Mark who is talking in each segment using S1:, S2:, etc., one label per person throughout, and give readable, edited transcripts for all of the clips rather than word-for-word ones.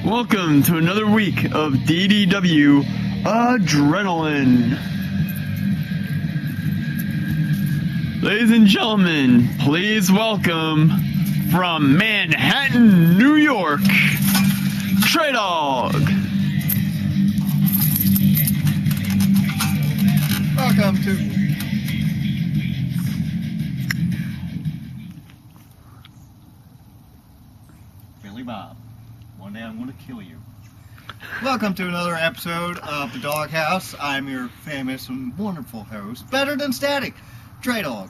S1: Welcome to another week of DDW Adrenaline. Ladies and gentlemen, please welcome from Manhattan, New York, Treadog.
S2: Welcome to
S3: Billy Bob. One day I'm going to kill you.
S2: Welcome to another episode of the Doghouse. I'm your famous and wonderful host, better than static, Treadog.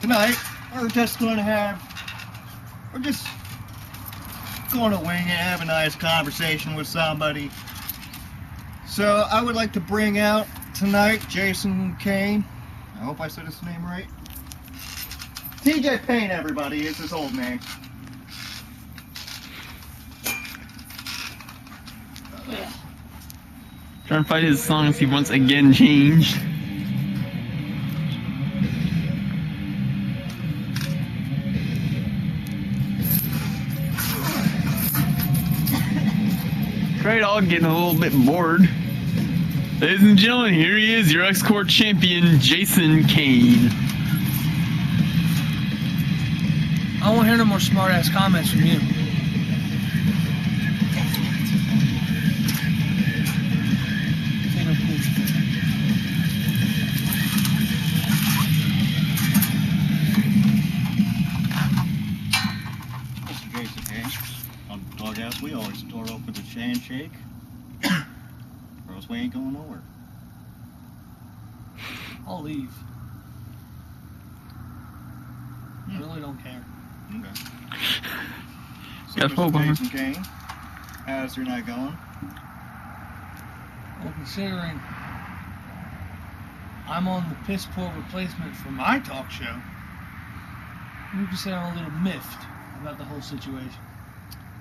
S2: Tonight, we're just going to wing it, have a nice conversation with somebody. So I would like to bring out tonight Jason Kaine. I hope I said his name right. TJ Kaine, everybody, is his old name.
S1: Trying to find his songs he once again changed. Treadog getting a little bit bored. Ladies and gentlemen, here he is, your X-Corp champion, Jason Kaine.
S4: I won't hear no more smart-ass comments from you.
S3: Mr. Jason Kaine, on the Doghouse, we always start off with a handshake, or else we ain't going nowhere.
S4: I'll leave. I really don't care.
S3: Okay. So,
S1: Got a phone
S3: Mr.
S1: number.
S3: Jason Kaine, how's your night going?
S4: Well, considering I'm on the piss poor replacement for my talk show, you can say I'm a little miffed about the whole situation.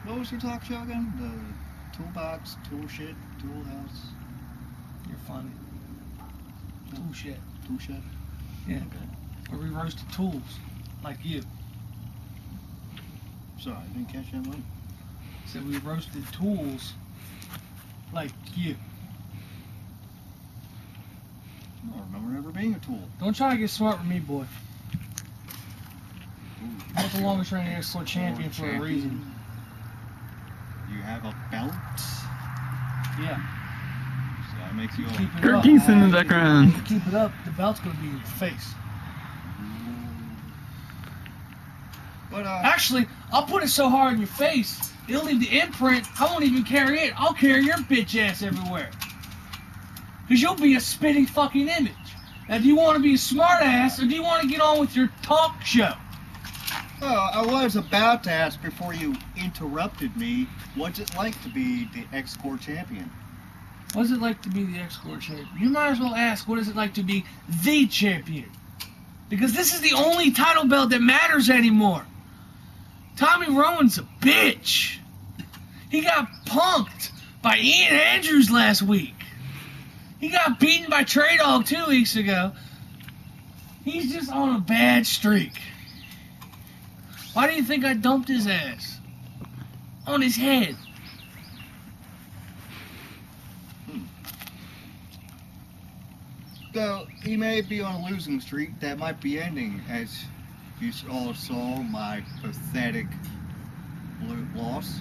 S3: What was your talk show again? The toolbox, tool shit, tool house,
S4: You're funny. Tool shit.
S3: tool shed?
S4: Yeah.
S3: Okay.
S4: Where we roasted tools, like you.
S3: Sorry, I didn't catch that one.
S4: Said we roasted tools, like you.
S3: I don't remember ever being a tool.
S4: Don't try to get smart with me, boy.
S3: Ooh.
S4: I'm not the longest reigning X-Corp champion for a reason.
S3: You have a belt?
S4: Yeah.
S3: So that makes you a...
S4: Keep it
S1: Kurt
S4: up.
S1: Geese in the background.
S4: Keep it up. The belt's gonna be in your face.
S2: But
S4: Actually, I'll put it so hard in your face, it'll leave the imprint. I won't even carry it. I'll carry your bitch ass everywhere. Because you'll be a spitting fucking image. Now, do you want to be a smart ass, or do you want to get on with your talk show?
S2: well, I was about to ask before you interrupted me, what's it like to be the X-Corp champion?
S4: What is it like to be the X-Corp champion? You might as well ask, what is it like to be the champion? Because this is the only title belt that matters anymore. Tommy Rowan's a bitch. He got punked by Ian Andrews last week. He got beaten by Treadog 2 weeks ago. He's just on a bad streak. Why do you think I dumped his ass? On his head.
S2: So, he may be on a losing streak that might be ending, as you all saw my pathetic loss.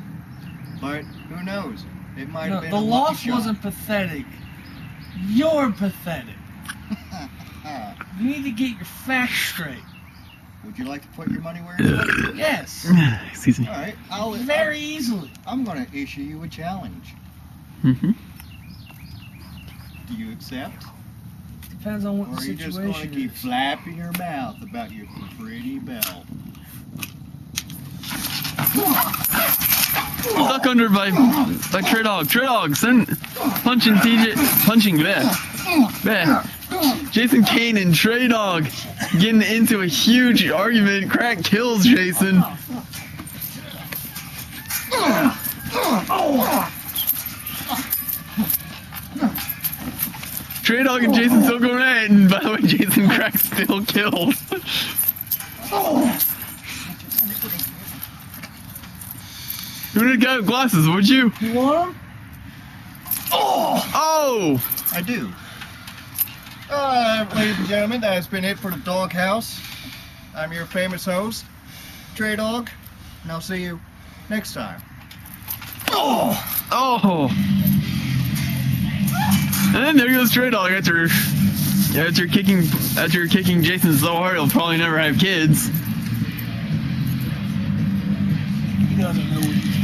S2: But who knows? It might
S4: No,
S2: have been
S4: the
S2: a lucky
S4: loss
S2: shot.
S4: wasn't pathetic. You're pathetic. You need to get your facts straight.
S2: Would you like to put your money where it's at?
S4: Yes.
S1: Excuse me.
S2: All right,
S4: Very easily.
S2: I'm going to issue you a challenge.
S1: Mm-hmm.
S2: Do you accept?
S4: Depends on what
S2: Or
S4: the
S2: are you just going to
S4: situation
S2: keep
S4: is.
S2: flapping your mouth about your pretty belt?
S1: Duck under by Treadog. Treadog, send punching there. Jason Kaine and Treadog getting into a huge argument. Crack kills Jason. Treadog and Jason still going at it, and by the way, Jason Crack's still killed. You would have got glasses, would you?
S4: You want them?
S1: Oh!
S2: I do. Ladies and gentlemen, that has been it for the Doghouse. I'm your famous host, Treadog, and I'll see you next time.
S1: Oh! And there goes Treadog after kicking Jason so hard he'll probably never have kids.
S4: He doesn't know what he's